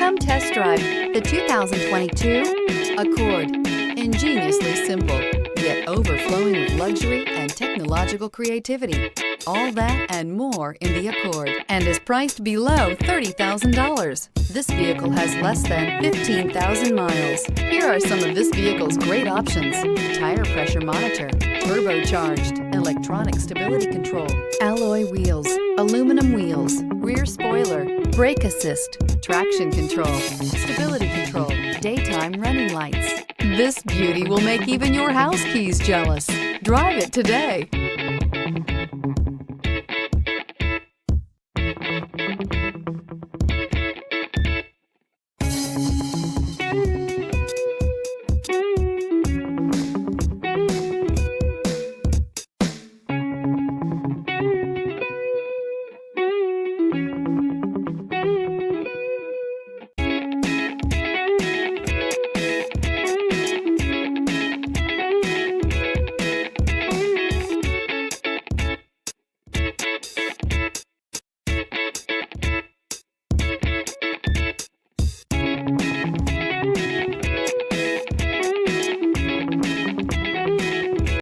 Come test drive the 2022 Accord. Ingeniously simple, yet overflowing with luxury and technological creativity. All that and more in the Accord, and is priced below $30,000. This vehicle has less than 15,000 miles. Here are some of this vehicle's great options: tire pressure monitor, turbocharged, electronic stability control, alloy wheels, aluminum wheels, rear spoiler, brake assist, traction control, stability control, daytime running lights. This beauty will make even your house keys jealous. Drive it today.